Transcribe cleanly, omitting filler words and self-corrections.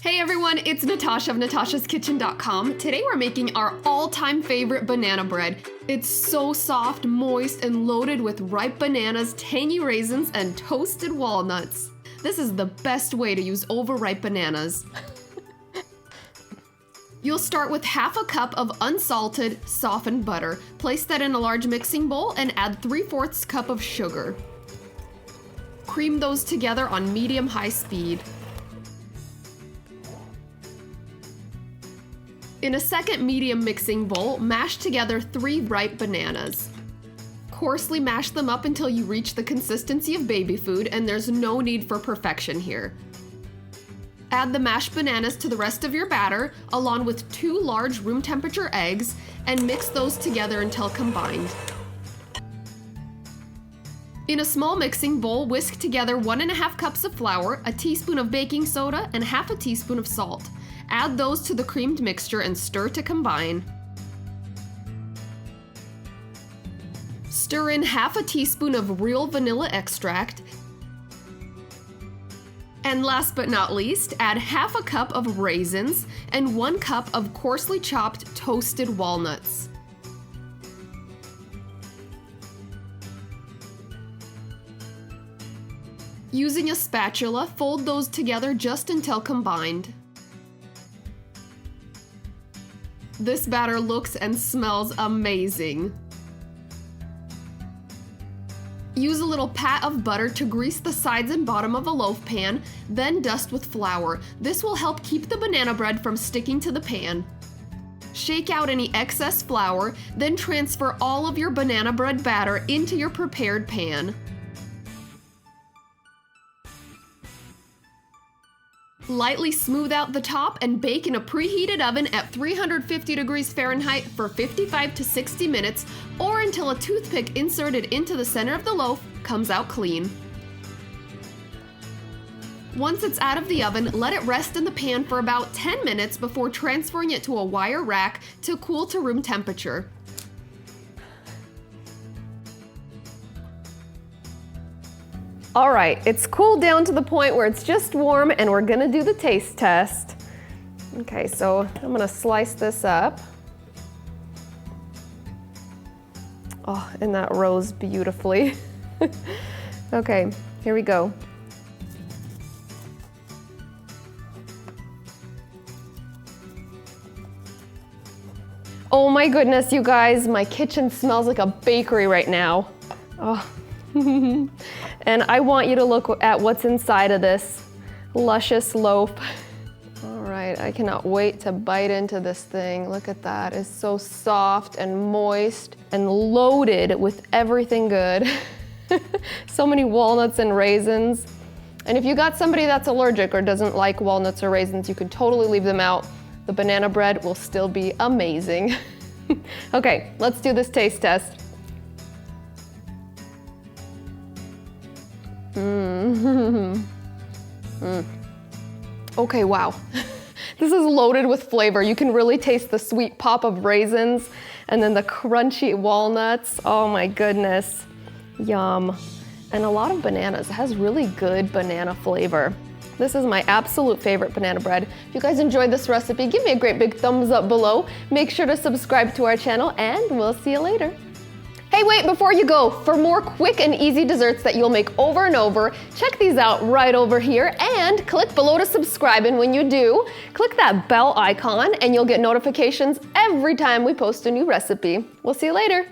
Hey everyone, it's Natasha of NatashasKitchen.com. Today we're making our all-time favorite banana bread. It's so soft, moist, and loaded with ripe bananas, tangy raisins, and toasted walnuts. This is the best way to use overripe bananas. You'll start with half a cup of unsalted, softened butter. Place that in a large mixing bowl and add 3/4 cup of sugar. Cream those together on medium-high speed. In a second medium mixing bowl, mash together 3 ripe bananas. Coarsely mash them up until you reach the consistency of baby food, and there's no need for perfection here. Add the mashed bananas to the rest of your batter, along with 2 large room temperature eggs, and mix those together until combined. In a small mixing bowl, whisk together 1½ cups of flour, a teaspoon of baking soda, and ½ a teaspoon of salt. Add those to the creamed mixture and stir to combine. Stir in ½ a teaspoon of real vanilla extract. And last but not least, add ½ a cup of raisins and 1 cup of coarsely chopped toasted walnuts. Using a spatula, fold those together just until combined. This batter looks and smells amazing. Use a little pat of butter to grease the sides and bottom of a loaf pan, then dust with flour. This will help keep the banana bread from sticking to the pan. Shake out any excess flour, then transfer all of your banana bread batter into your prepared pan. Lightly smooth out the top and bake in a preheated oven at 350 degrees Fahrenheit for 55 to 60 minutes, or until a toothpick inserted into the center of the loaf comes out clean. Once it's out of the oven, let it rest in the pan for about 10 minutes before transferring it to a wire rack to cool to room temperature. All right, it's cooled down to the point where it's just warm, and we're gonna do the taste test. Okay, so I'm gonna slice this up. Oh, and that rose beautifully. Okay, here we go. Oh my goodness, you guys, my kitchen smells like a bakery right now. Oh. And I want you to look at what's inside of this luscious loaf. All right, I cannot wait to bite into this thing. Look at that, it's so soft and moist and loaded with everything good. So many walnuts and raisins. And if you got somebody that's allergic or doesn't like walnuts or raisins, you can totally leave them out. The banana bread will still be amazing. Okay, let's do this taste test. Okay, wow. This is loaded with flavor. You can really taste the sweet pop of raisins and then the crunchy walnuts. Oh my goodness. Yum. And a lot of bananas. It has really good banana flavor. This is my absolute favorite banana bread. If you guys enjoyed this recipe, give me a great big thumbs up below. Make sure to subscribe to our channel, and we'll see you later. Hey, wait, before you go, for more quick and easy desserts that you'll make over and over, check these out right over here and click below to subscribe. And when you do, click that bell icon and you'll get notifications every time we post a new recipe. We'll see you later.